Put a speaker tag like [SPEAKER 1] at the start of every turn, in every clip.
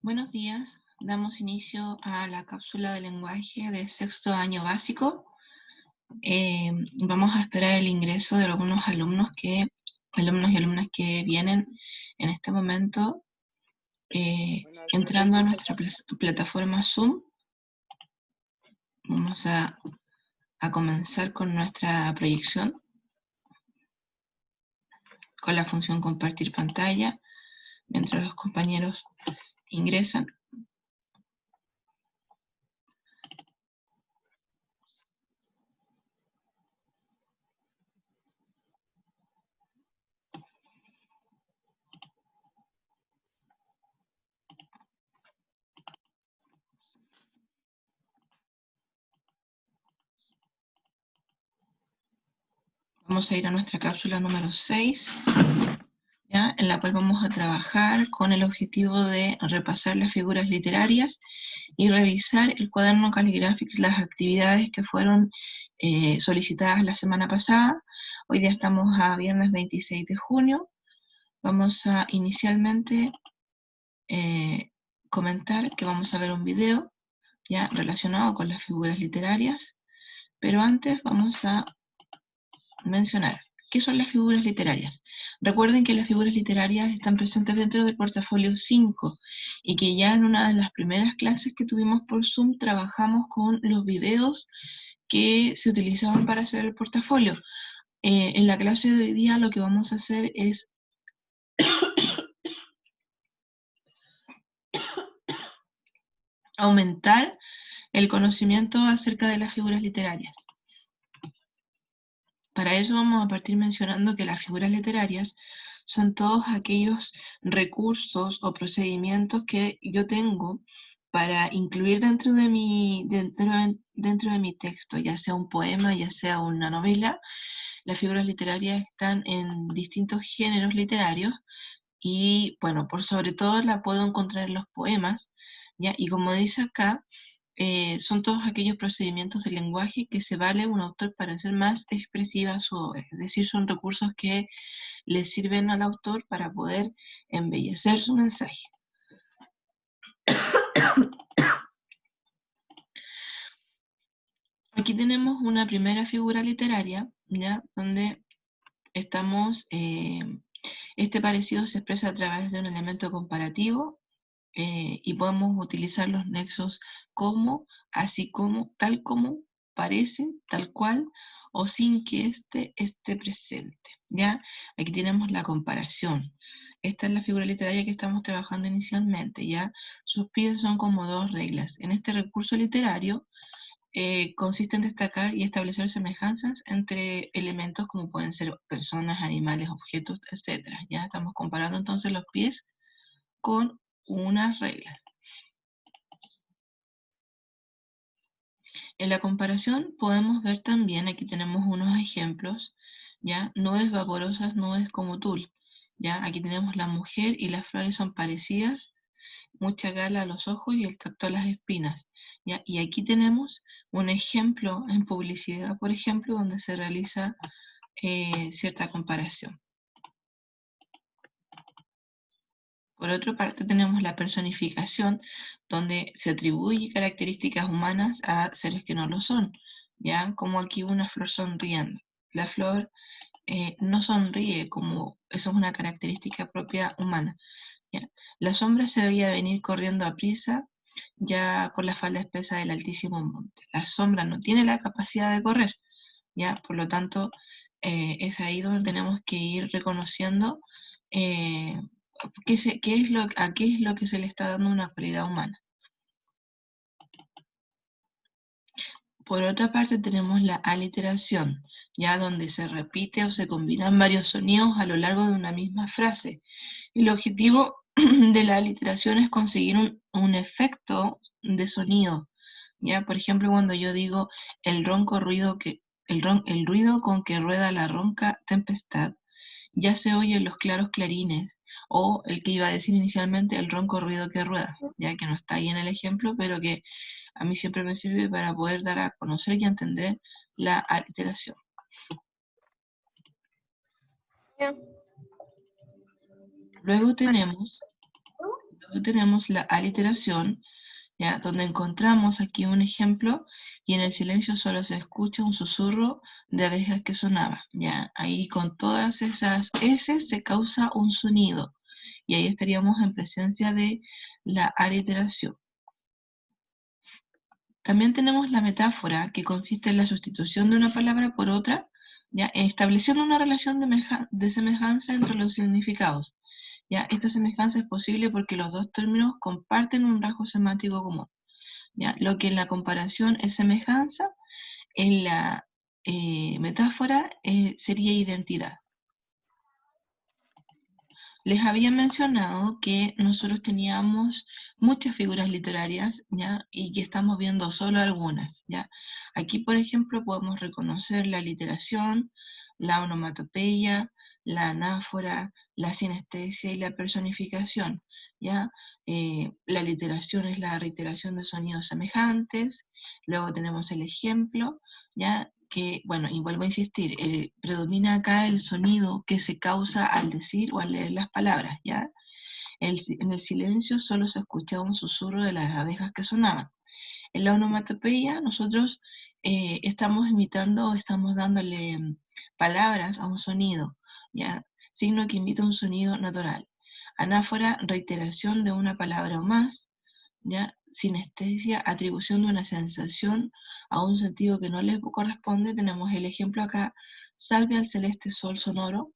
[SPEAKER 1] Buenos días, damos inicio a la cápsula de lenguaje de sexto año básico. Vamos a esperar el ingreso de algunos alumnos y alumnas que vienen en este momento entrando a nuestra plataforma Zoom. Vamos a comenzar con nuestra proyección, con la función compartir pantalla, mientras los compañeros ingresan. Vamos a ir a nuestra cápsula número 6, ¿ya? En la cual vamos a trabajar con el objetivo de repasar las figuras literarias y revisar el cuaderno caligráfico, las actividades que fueron solicitadas la semana pasada. Hoy día estamos a viernes 26 de junio. Vamos a inicialmente comentar que vamos a ver un video ya relacionado con las figuras literarias, pero antes vamos a mencionar ¿qué son las figuras literarias? Recuerden que las figuras literarias están presentes dentro del portafolio 5 y que ya en una de las primeras clases que tuvimos por Zoom trabajamos con los videos que se utilizaban para hacer el portafolio. En la clase de hoy día lo que vamos a hacer es aumentar el conocimiento acerca de las figuras literarias. Para eso vamos a partir mencionando que las figuras literarias son todos aquellos recursos o procedimientos que yo tengo para incluir dentro de mi texto, ya sea un poema, ya sea una novela. Las figuras literarias están en distintos géneros literarios y, bueno, por sobre todo la puedo encontrar en los poemas, ¿ya? Y como dice acá, son todos aquellos procedimientos del lenguaje que se vale un autor para hacer más expresiva su obra, es decir, son recursos que le sirven al autor para poder embellecer su mensaje. Aquí tenemos una primera figura literaria, ¿ya? Donde estamos, este parecido se expresa a través de un elemento comparativo, y podemos utilizar los nexos como, así como, tal como, parece, tal cual, o sin que éste esté presente, ¿ya? Aquí tenemos la comparación. Esta es la figura literaria que estamos trabajando inicialmente, ¿ya? Sus pies son como dos reglas. En este recurso literario consiste en destacar y establecer semejanzas entre elementos como pueden ser personas, animales, objetos, etc. Ya estamos comparando entonces los pies con unas reglas. En la comparación podemos ver también, aquí tenemos unos ejemplos, ¿ya? Nubes vaporosas, nubes como tul, ¿ya? Aquí tenemos la mujer y las flores son parecidas, mucha gala a los ojos y el tacto a las espinas, ¿ya? Y aquí tenemos un ejemplo en publicidad, por ejemplo, donde se realiza cierta comparación. Por otra parte tenemos la personificación, donde se atribuye características humanas a seres que no lo son, ¿ya? Como aquí una flor sonriendo. La flor no sonríe, como eso es una característica propia humana, ¿ya? La sombra se veía venir corriendo a prisa, ya por la falda espesa del altísimo monte. La sombra no tiene la capacidad de correr, ¿ya? Por lo tanto, es ahí donde tenemos que ir reconociendo a qué es lo que se le está dando una cualidad humana. Por otra parte tenemos la aliteración, ya donde se repite o se combinan varios sonidos a lo largo de una misma frase. El objetivo de la aliteración es conseguir un efecto de sonido. Ya, por ejemplo, cuando yo digo el ruido con que rueda la ronca tempestad, ya se oyen los claros clarines, o el que iba a decir inicialmente el ronco ruido que rueda, ya que no está ahí en el ejemplo, pero que a mí siempre me sirve para poder dar a conocer y a entender la aliteración. Luego tenemos los Luego tenemos la aliteración, ¿ya? Donde encontramos aquí un ejemplo y en el silencio solo se escucha un susurro de abejas que sonaba, ¿ya? Ahí con todas esas S se causa un sonido y ahí estaríamos en presencia de la aliteración. También tenemos la metáfora, que consiste en la sustitución de una palabra por otra, ¿ya? Estableciendo una relación de semejanza entre los significados. ¿Ya? Esta semejanza es posible porque los dos términos comparten un rasgo semántico común. ¿Ya? Lo que en la comparación es semejanza, en la metáfora sería identidad. Les había mencionado que nosotros teníamos muchas figuras literarias, ¿ya? Y que estamos viendo solo algunas, ¿ya? Aquí, por ejemplo, podemos reconocer la literación, la onomatopeya, la anáfora, la sinestesia y la personificación, ¿ya? La literación es la reiteración de sonidos semejantes, luego tenemos el ejemplo, ¿ya? Que, bueno, y vuelvo a insistir, predomina acá el sonido que se causa al decir o al leer las palabras, ¿ya? En el silencio solo se escuchaba un susurro de las abejas que sonaban. En la onomatopeya nosotros estamos imitando o estamos dándole palabras a un sonido, ¿ya? Signo que imita un sonido natural. Anáfora, reiteración de una palabra o más, ¿ya? Sinestesia, atribución de una sensación a un sentido que no le corresponde. Tenemos el ejemplo acá, salve al celeste sol sonoro,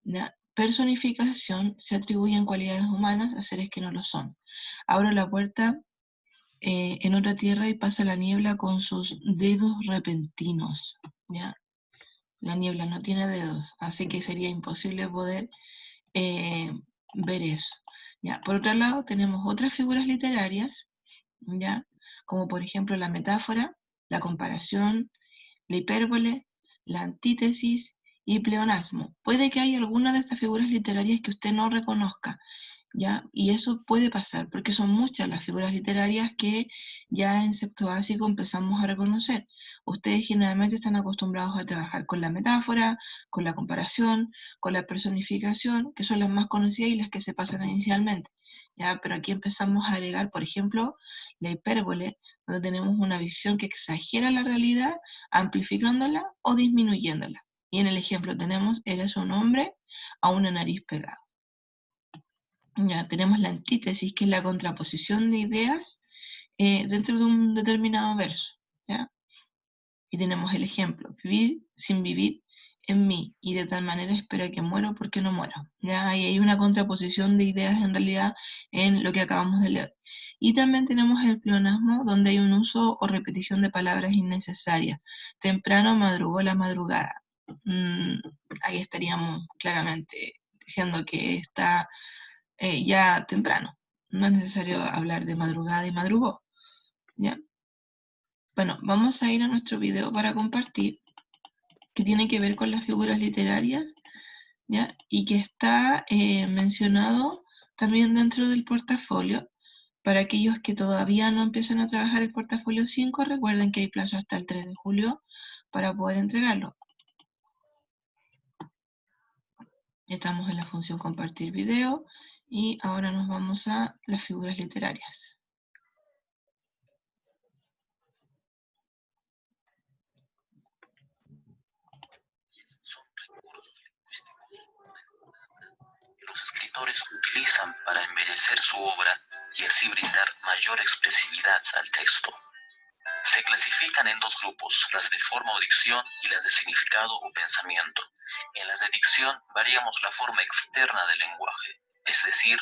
[SPEAKER 1] ¿ya? Personificación, se atribuyen cualidades humanas a seres que no lo son. Abro la puerta en otra tierra y pasa la niebla con sus dedos repentinos, ¿ya? La niebla no tiene dedos, así que sería imposible poder eh, ver eso, ¿ya? Por otro lado, tenemos otras figuras literarias, ¿ya? Como por ejemplo la metáfora, la comparación, la hipérbole, la antítesis y pleonasmo. Puede que haya alguna de estas figuras literarias que usted no reconozca, ¿ya? Y eso puede pasar, porque son muchas las figuras literarias que ya en sexto básico empezamos a reconocer. Ustedes generalmente están acostumbrados a trabajar con la metáfora, con la comparación, con la personificación, que son las más conocidas y las que se pasan inicialmente, ¿ya? Pero aquí empezamos a agregar, por ejemplo, la hipérbole, donde tenemos una visión que exagera la realidad, amplificándola o disminuyéndola. Y en el ejemplo tenemos, eres un hombre a una nariz pegada. Ya, tenemos la antítesis, que es la contraposición de ideas dentro de un determinado verso, ¿ya? Y tenemos el ejemplo, vivir sin vivir en mí, y de tal manera espero que muero porque no muero. ¿Ya? Ahí hay una contraposición de ideas en realidad en lo que acabamos de leer. Y también tenemos el pleonasmo, donde hay un uso o repetición de palabras innecesarias. Temprano madrugó la madrugada. Ahí estaríamos claramente diciendo que está ya temprano. No es necesario hablar de madrugada y madrugó, ¿ya? Bueno, vamos a ir a nuestro video para compartir, que tiene que ver con las figuras literarias, ¿ya? Y que está mencionado también dentro del portafolio. Para aquellos que todavía no empiezan a trabajar el portafolio 5, recuerden que hay plazo hasta el 3 de julio para poder entregarlo. Estamos en la función compartir video y ahora nos vamos a las figuras literarias.
[SPEAKER 2] Los escritores utilizan para embellecer su obra y así brindar mayor expresividad al texto. Se clasifican en dos grupos, las de forma o dicción y las de significado o pensamiento. En las de dicción variamos la forma externa del lenguaje, es decir,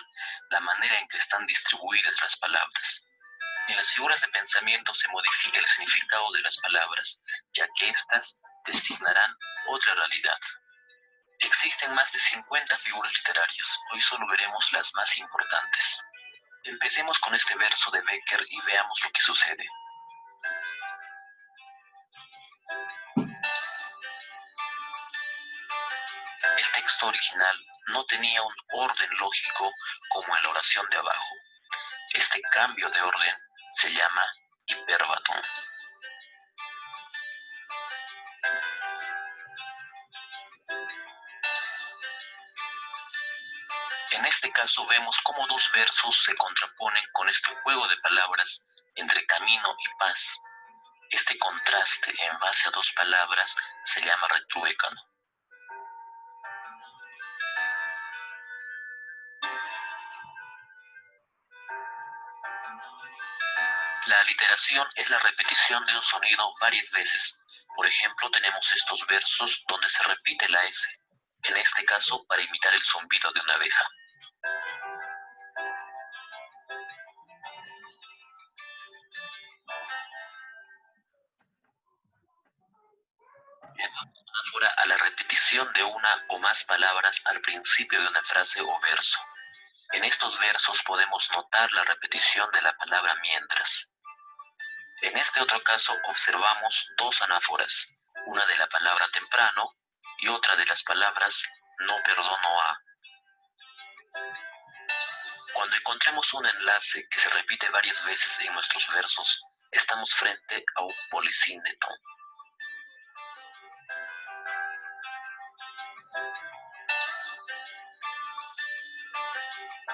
[SPEAKER 2] la manera en que están distribuidas las palabras. En las figuras de pensamiento se modifica el significado de las palabras, ya que éstas designarán otra realidad. Existen más de 50 figuras literarias, hoy solo veremos las más importantes. Empecemos con este verso de Becker y veamos lo que sucede. El texto original no tenía un orden lógico como en la oración de abajo. Este cambio de orden se llama hiperbatón. En este caso vemos cómo dos versos se contraponen con este juego de palabras entre camino y paz. Este contraste en base a dos palabras se llama retruécano. La aliteración es la repetición de un sonido varias veces. Por ejemplo, tenemos estos versos donde se repite la S, en este caso para imitar el zumbido de una abeja. Llamamos metáfora a la repetición de una o más palabras al principio de una frase o verso. En estos versos podemos notar la repetición de la palabra mientras. En este otro caso observamos dos anáforas, una de la palabra temprano y otra de las palabras no perdono a. Cuando encontremos un enlace que se repite varias veces en nuestros versos, estamos frente a un polisíndeto.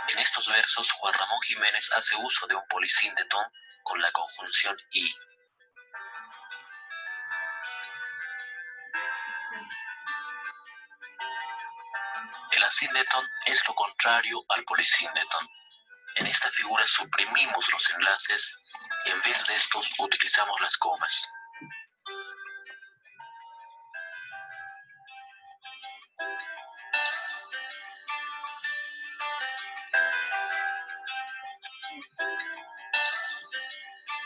[SPEAKER 2] En estos versos, Juan Ramón Jiménez hace uso de un polisíndeto con la conjunción y. El asíndeton es lo contrario al polisíndeton. En esta figura suprimimos los enlaces y en vez de estos utilizamos las comas.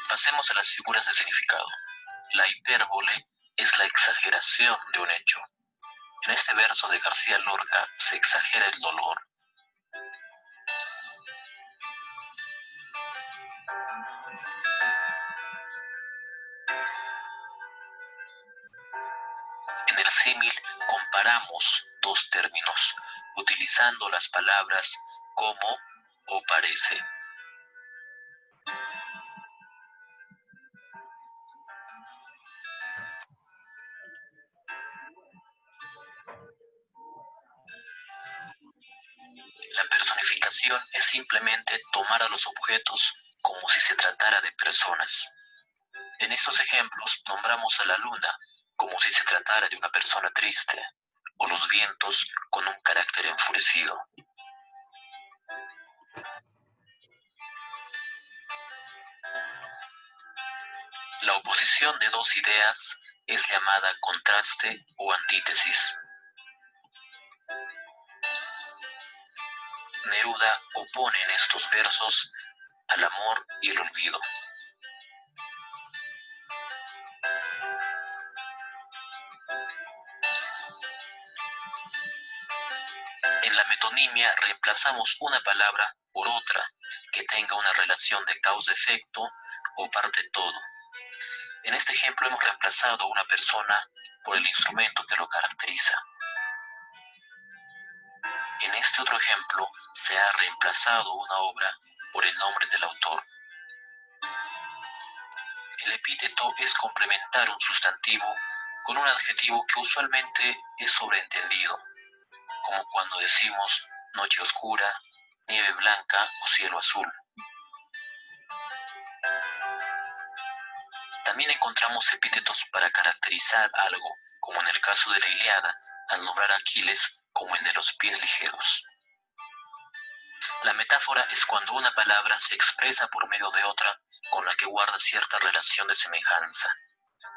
[SPEAKER 2] Pasemos a las figuras de significado. La hipérbole es la exageración de un hecho. En este verso de García Lorca se exagera el dolor. En el símil comparamos dos términos, utilizando las palabras como o parece. La personificación es simplemente tomar a los objetos como si se tratara de personas. En estos ejemplos nombramos a la luna como si se tratara de una persona triste, o los vientos con un carácter enfurecido. La oposición de dos ideas es llamada contraste o antítesis. Neruda opone en estos versos al amor y el olvido. En la metonimia reemplazamos una palabra por otra que tenga una relación de causa-efecto o parte-todo. En este ejemplo hemos reemplazado a una persona por el instrumento que lo caracteriza. En este otro ejemplo se ha reemplazado una obra por el nombre del autor. El epíteto es complementar un sustantivo con un adjetivo que usualmente es sobreentendido, como cuando decimos noche oscura, nieve blanca o cielo azul. También encontramos epítetos para caracterizar algo, como en el caso de la Ilíada, al nombrar a Aquiles como el de los pies ligeros. La metáfora es cuando una palabra se expresa por medio de otra con la que guarda cierta relación de semejanza.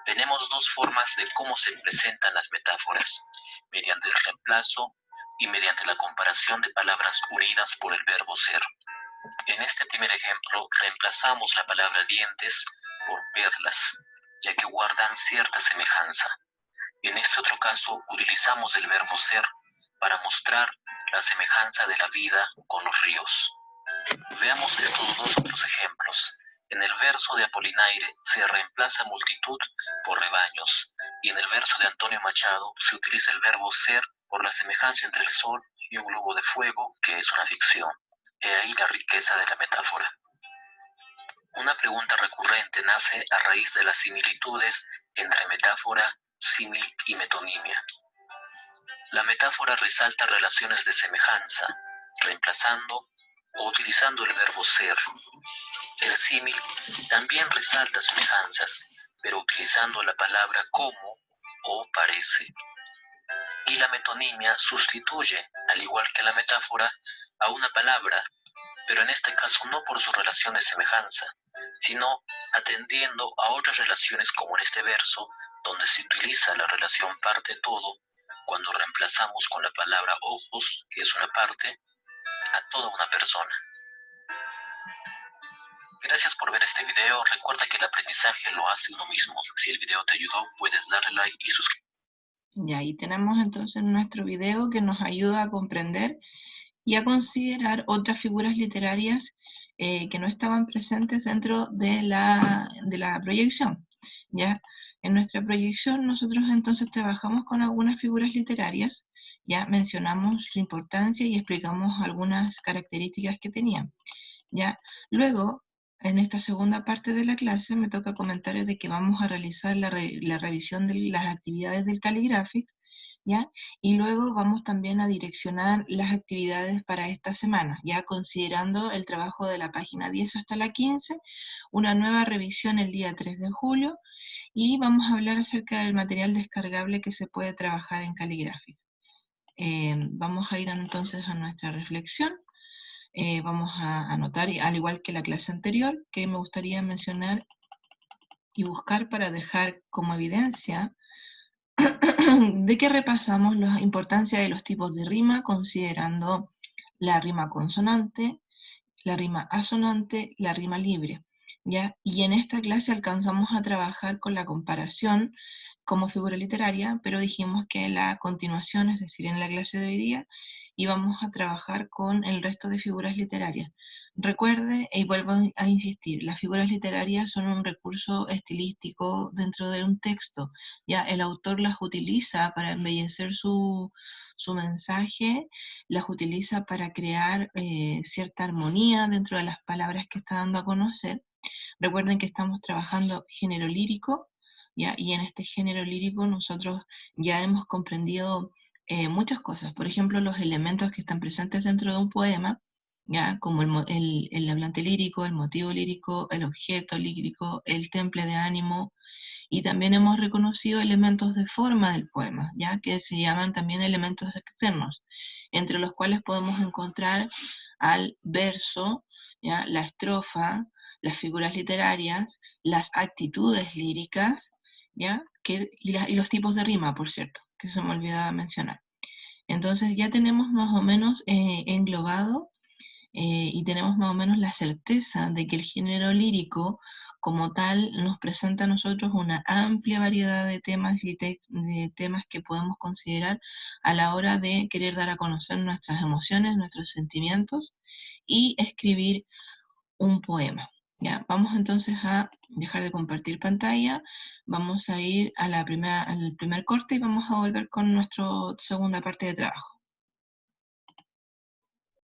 [SPEAKER 2] Tenemos dos formas de cómo se presentan las metáforas, mediante el reemplazo y mediante la comparación de palabras unidas por el verbo ser. En este primer ejemplo, reemplazamos la palabra dientes por perlas, ya que guardan cierta semejanza. En este otro caso, utilizamos el verbo ser para mostrar la semejanza de la vida con los ríos. Veamos estos dos otros ejemplos. En el verso de Apolinaire se reemplaza multitud por rebaños, y en el verso de Antonio Machado se utiliza el verbo ser por la semejanza entre el sol y un globo de fuego, que es una ficción. He ahí la riqueza de la metáfora. Una pregunta recurrente nace a raíz de las similitudes entre metáfora, símil y metonimia. La metáfora resalta relaciones de semejanza, reemplazando o utilizando el verbo ser. El símil también resalta semejanzas, pero utilizando la palabra como o parece. Y la metonimia sustituye, al igual que la metáfora, a una palabra, pero en este caso no por su relación de semejanza, sino atendiendo a otras relaciones como en este verso, donde se utiliza la relación parte-todo, cuando reemplazamos con la palabra ojos, que es una parte, a toda una persona. Gracias por ver este video. Recuerda que el aprendizaje lo hace uno mismo. Si el video te ayudó, puedes darle like y suscribirte.
[SPEAKER 1] Y ahí tenemos entonces nuestro video que nos ayuda a comprender y a considerar otras figuras literarias que no estaban presentes dentro de la proyección. ¿Ya? En nuestra proyección nosotros entonces trabajamos con algunas figuras literarias, ya mencionamos su importancia y explicamos algunas características que tenían. ¿Ya? Luego, en esta segunda parte de la clase me toca comentar de que vamos a realizar la revisión de las actividades del Caligraphics, ¿ya? Y luego vamos también a direccionar las actividades para esta semana, ya considerando el trabajo de la página 10 hasta la 15, una nueva revisión el día 3 de julio, y vamos a hablar acerca del material descargable que se puede trabajar en Caligraphics. Vamos a ir entonces a nuestra reflexión. Vamos a anotar, al igual que la clase anterior, que me gustaría mencionar y buscar para dejar como evidencia de que repasamos la importancia de los tipos de rima, considerando la rima consonante, la rima asonante, la rima libre, ¿ya? Y en esta clase alcanzamos a trabajar con la comparación como figura literaria, pero dijimos que en la continuación, es decir, en la clase de hoy día, íbamos a trabajar con el resto de figuras literarias. Recuerde, y vuelvo a insistir, las figuras literarias son un recurso estilístico dentro de un texto. Ya el autor las utiliza para embellecer su mensaje, las utiliza para crear cierta armonía dentro de las palabras que está dando a conocer. Recuerden que estamos trabajando género lírico, ¿ya? Y en este género lírico nosotros ya hemos comprendido muchas cosas. Por ejemplo, los elementos que están presentes dentro de un poema, ¿ya? Como el hablante lírico, el motivo lírico, el objeto lírico, el temple de ánimo, y también hemos reconocido elementos de forma del poema, ¿ya? Que se llaman también elementos externos, entre los cuales podemos encontrar al verso, ¿ya? La estrofa, las figuras literarias, las actitudes líricas, ¿ya? Y los tipos de rima, por cierto, que se me olvidaba mencionar. Entonces ya tenemos más o menos englobado y tenemos más o menos la certeza de que el género lírico como tal nos presenta a nosotros una amplia variedad de temas y de temas que podemos considerar a la hora de querer dar a conocer nuestras emociones, nuestros sentimientos y escribir un poema. Ya, vamos entonces a dejar de compartir pantalla, vamos a ir a al primer corte y vamos a volver con nuestra segunda parte de trabajo.